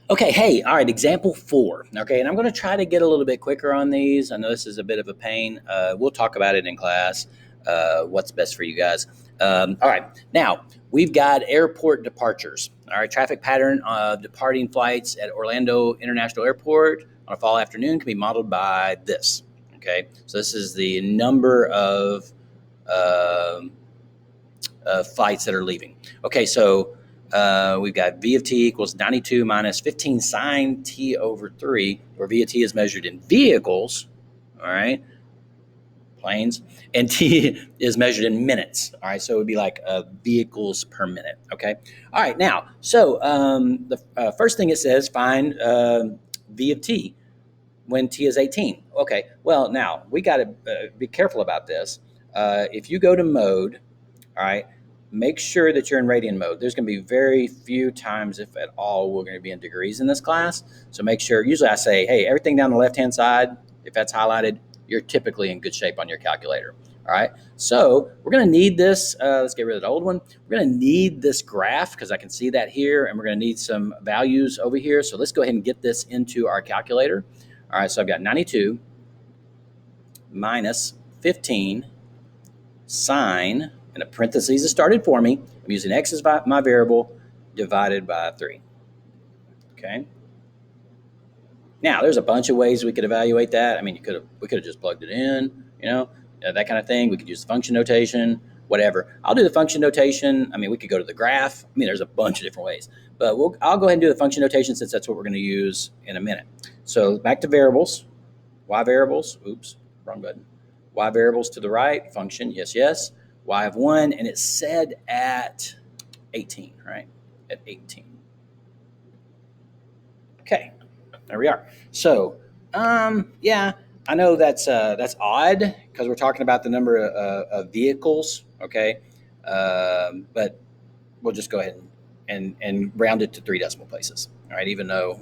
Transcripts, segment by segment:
Okay, hey, all right, example 4. Okay, and I'm going to try to get a little bit quicker on these. I know this is a bit of a pain. We'll talk about it in class, what's best for you guys. All right, now we've got airport departures. All right, traffic pattern of departing flights at Orlando International Airport on a fall afternoon can be modeled by this. Okay, so this is the number of um flights that are leaving. Okay, so we've got V of t equals 92 minus 15 sine t over 3, where V of t is measured in vehicles, all right, planes, and t is measured in minutes, all right, so it would be like vehicles per minute, okay? All right, now, so the first thing it says, find V of t when t is 18. Okay, well, now, we got to be careful about this. If you go to mode, all right, make sure that you're in radian mode. There's going to be very few times, if at all, we're going to be in degrees in this class. So make sure, usually I say, hey, everything down the left-hand side, if that's highlighted, you're typically in good shape on your calculator. All right, so we're going to need this. Let's get rid of the old one. We're going to need this graph because I can see that here, and we're going to need some values over here. So let's go ahead and get this into our calculator. All right, so I've got 92 minus 15 sine, and a parentheses is started for me. I'm using x as my variable, divided by 3. Okay. Now, there's a bunch of ways we could evaluate that. I mean, we could have just plugged it in, that kind of thing. We could use the function notation, whatever. I'll do the function notation. I mean, we could go to the graph. I mean, there's a bunch of different ways, but I'll go ahead and do the function notation since that's what we're going to use in a minute. So back to variables, y variables. Oops, wrong button. Y variables to the right, function, yes, yes. Y of 1, and it's said at 18, right? At 18. Okay, there we are. So, yeah, I know that's odd because we're talking about the number of vehicles, okay? But we'll just go ahead and round it to 3 decimal places, all right? Even though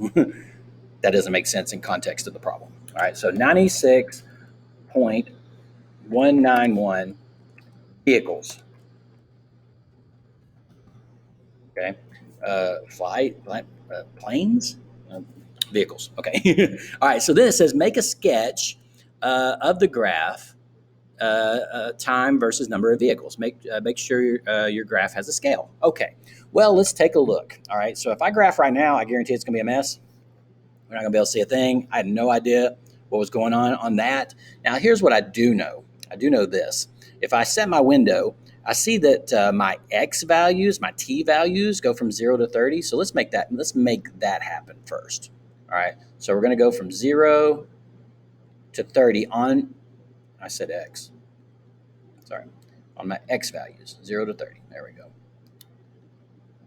that doesn't make sense in context of the problem. All right, so 96.191 vehicles. Okay, planes, vehicles. Okay, all right. So then it says make a sketch of the graph, time versus number of vehicles. Make sure your graph has a scale. Okay. Well, let's take a look. All right. So if I graph right now, I guarantee it's going to be a mess. We're not going to be able to see a thing. I had no idea what was going on that. Now, here's what I do know. I do know this. If I set my window, I see that my x values, my t values, go from 0 to 30. So let's make that happen first. All right. So we're going to go from 0 to 30 on. I said x. Sorry, on my x values, 0 to 30. There we go.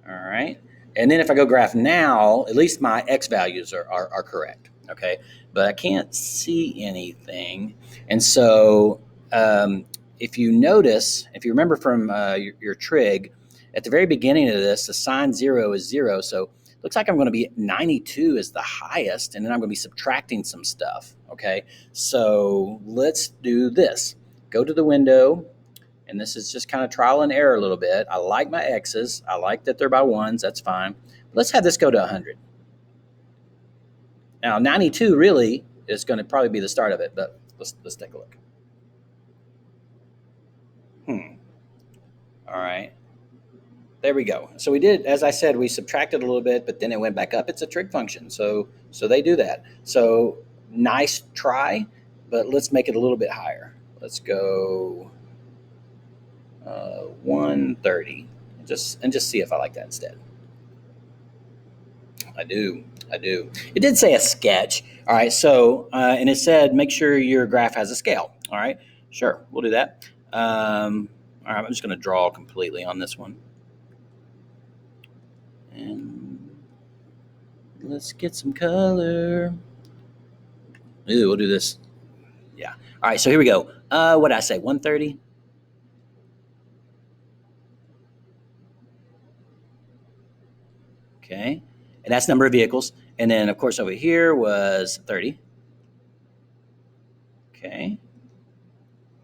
All right. And then if I go graph now, at least my x values are correct. Okay. But I can't see anything. And so if you notice, if you remember from your trig, at the very beginning of this, the sine 0 is 0. So it looks like I'm going to be 92 is the highest, and then I'm going to be subtracting some stuff. Okay. So let's do this. Go to the window, and this is just kind of trial and error a little bit. I like my x's. I like that they're by ones. That's fine. But let's have this go to 100. Now, 92 really is going to probably be the start of it, but let's take a look. All right. There we go. So we did, as I said, we subtracted a little bit, but then it went back up. It's a trig function, so they do that. So nice try, but let's make it a little bit higher. Let's go 130, and just see if I like that instead. I do. It did say a sketch. All right. So and it said make sure your graph has a scale. All right. Sure, we'll do that. All right. I'm just going to draw completely on this one, and let's get some color. Ooh, we'll do this. Yeah. All right. So here we go. What did I say? 130. Okay. And that's number of vehicles. And then, of course, over here was 30. Okay.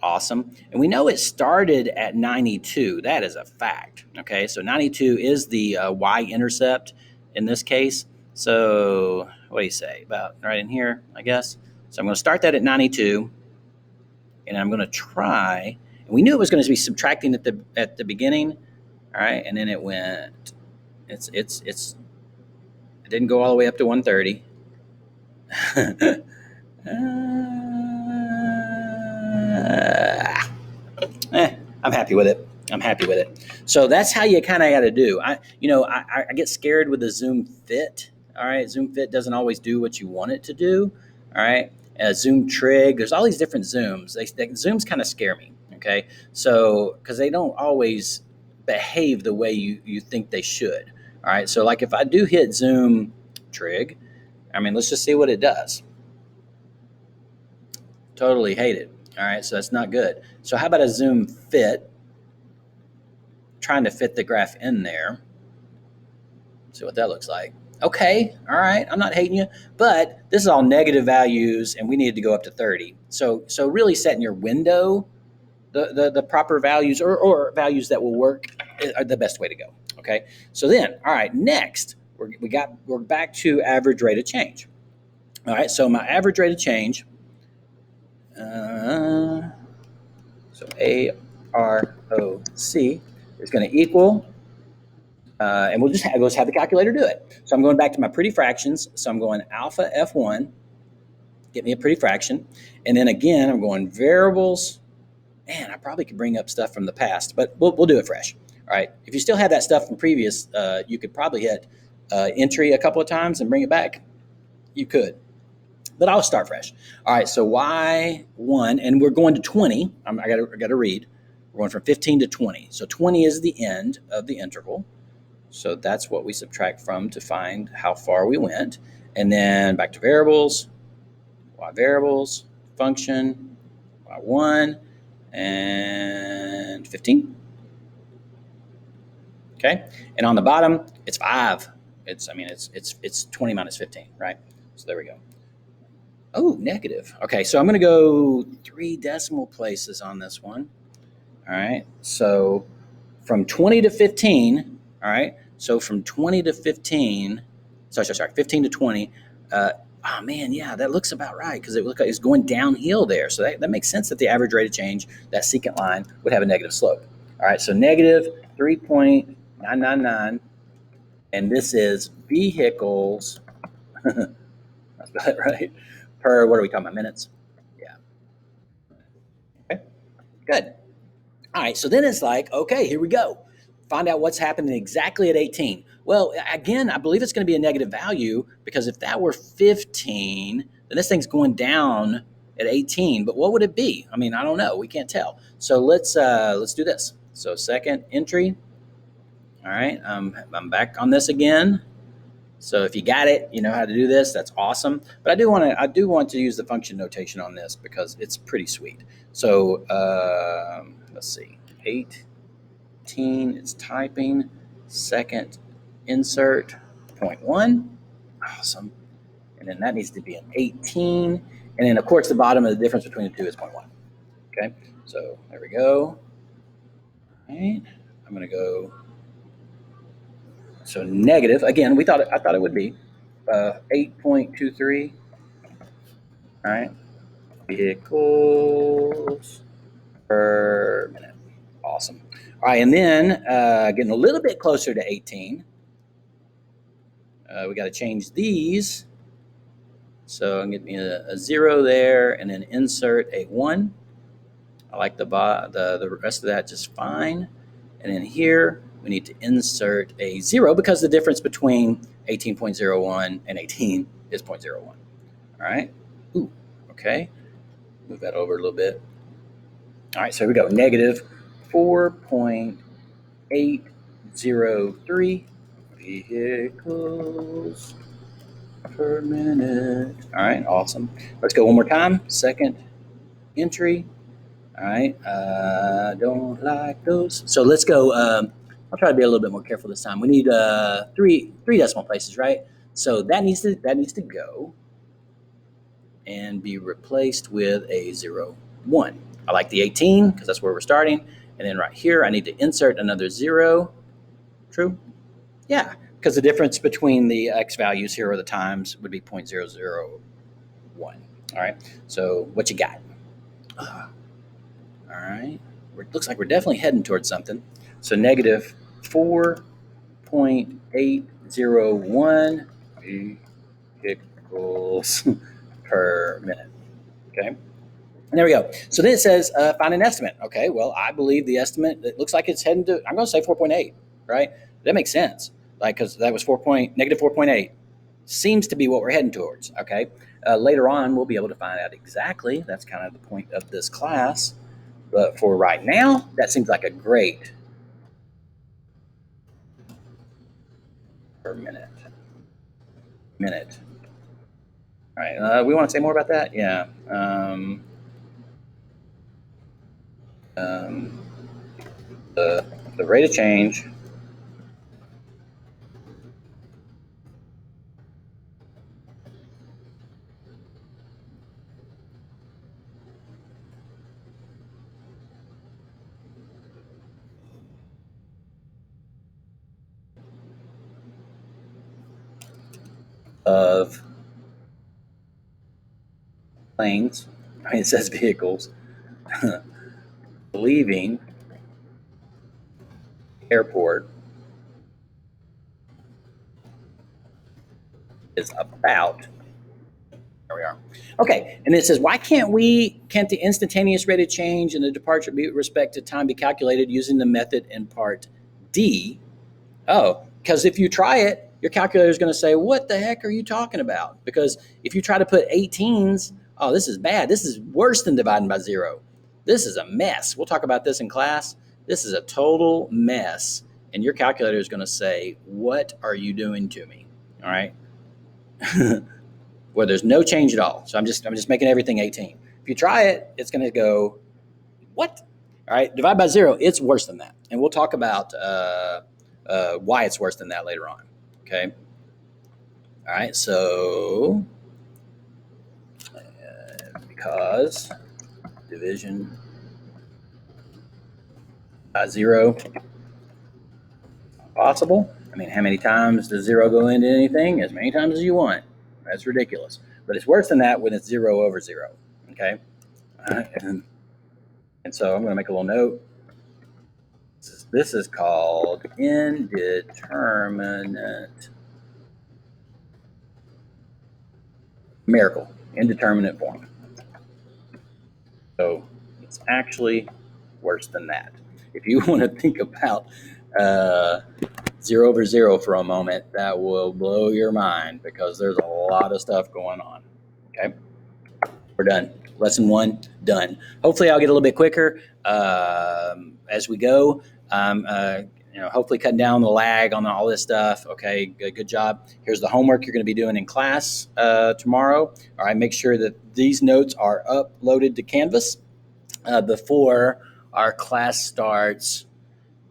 Awesome. And we know it started at 92. That is a fact. Okay. So 92 is the y-intercept in this case. So what do you say about right in here, I guess? So I'm going to start that at 92, and I'm going to try. And we knew it was going to be subtracting at the beginning, all right, and then it went. It's it didn't go all the way up to 130. I'm happy with it. I'm happy with it. So that's how you kind of got to do. I get scared with the Zoom Fit. All right, Zoom Fit doesn't always do what you want it to do. All right, Zoom Trig. There's all these different Zooms. Zooms kind of scare me. Okay, so because they don't always behave the way you think they should. All right, so like if I do hit Zoom Trig, I mean, let's just see what it does. Totally hate it. All right, so that's not good. So how about a Zoom Fit? Trying to fit the graph in there. See what that looks like. Okay, all right, I'm not hating you, but this is all negative values, and we needed to go up to 30. So really setting your window, the proper values or values that will work are the best way to go. Okay, so then, all right, next we're back to average rate of change. All right, so my average rate of change. So AROC is going to equal, and we'll just have the calculator do it. So I'm going back to my pretty fractions. So I'm going alpha F1, get me a pretty fraction. And then again, I'm going variables. Man, I probably could bring up stuff from the past, but we'll do it fresh. All right. If you still have that stuff from previous, you could probably hit entry a couple of times and bring it back. You could. But I'll start fresh. All right, so Y1, and we're going to 20. I got to read. We're going from 15 to 20. So 20 is the end of the interval. So that's what we subtract from to find how far we went. And then back to variables, Y variables, function, Y1, and 15. Okay, and on the bottom, it's 5. It's 20 minus 15, right? So there we go. Oh, negative. Okay, so I'm going to go 3 decimal places on this one. All right, so from 20 to 15, all right, so from 20 to 15, sorry, 15 to 20, oh man, yeah, that looks about right because it looks like it's going downhill there. So that makes sense that the average rate of change, that secant line, would have a negative slope. All right, so negative 3.999, and this is vehicles, that's about it, right? Per, what are we talking about, minutes? Yeah. Okay, good. All right, so then it's like, okay, here we go. Find out what's happening exactly at 18. Well, again, I believe it's going to be a negative value because if that were 15, then this thing's going down at 18. But what would it be? I mean, I don't know. We can't tell. So let's do this. So second entry. All right, I'm back on this again. So if you got it, you know how to do this. That's awesome. But I do want to use the function notation on this because it's pretty sweet. So let's see, 18. It's typing. Second insert 0.1. Awesome. And then that needs to be an 18. And then of course the bottom of the difference between the two is 0.1. Okay. So there we go. All right. I'm gonna go. So negative, again, I thought it would be 8.23. All right, vehicles per minute. Awesome. All right, and then getting a little bit closer to 18, we got to change these. So I'm getting a 0 there, and then insert a 1. I like the rest of that just fine. And then here, we need to insert a 0 because the difference between 18.01 and 18 is 0.01. All right. Ooh, okay. Move that over a little bit. All right, so here we go. Negative 4.803 vehicles per minute. All right, awesome. Let's go one more time. Second entry. All right, don't like those. So let's go. I'll try to be a little bit more careful this time. We need three decimal places, right? So that needs to go and be replaced with a 0, 1. I like the 18 because that's where we're starting. And then right here, I need to insert another 0. True? Yeah. because the difference between the x values here or the times would be 0.001. All right, so what you got? All right, it looks like we're definitely heading towards something. So negative 4.801 vehicles per minute. Okay. And there we go. So then it says find an estimate. Okay, well, I believe the estimate, it looks like it's heading to, I'm going to say 4.8, right? That makes sense. Like, because that was negative 4.8. Seems to be what we're heading towards. Okay. Later on, we'll be able to find out exactly. That's kind of the point of this class. But for right now, that seems like a great per minute. All right. We want to say more about that? Yeah. The rate of change of planes, I mean, it says vehicles, leaving airport is about, there we are. Okay, and it says, why can't the instantaneous rate of change and the departure be with respect to time be calculated using the method in part D? Oh, because if you try it, your calculator is going to say, what the heck are you talking about? Because if you try to put 18s, oh, this is bad. This is worse than dividing by zero. This is a mess. We'll talk about this in class. This is a total mess. And your calculator is going to say, what are you doing to me? All right. Where there's no change at all. So I'm just making everything 18. If you try it, it's going to go, what? All right. Divide by zero. It's worse than that. And we'll talk about why it's worse than that later on. Okay. All right. So because division by zero possible. I mean, how many times does zero go into anything? As many times as you want. That's ridiculous. But it's worse than that when it's 0 over 0. Okay. And so I'm going to make a little note. This is called indeterminate numerical, indeterminate form. So it's actually worse than that. If you want to think about 0 over 0 for a moment, that will blow your mind because there's a lot of stuff going on. Okay, we're done. Lesson 1 done. Hopefully, I'll get a little bit quicker as we go. Hopefully cutting down the lag on all this stuff. Okay, good job. Here's the homework you're going to be doing in class tomorrow. All right, make sure that these notes are uploaded to Canvas before our class starts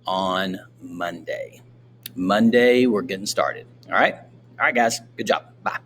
on Monday. We're getting started. All right, guys. Good job. Bye.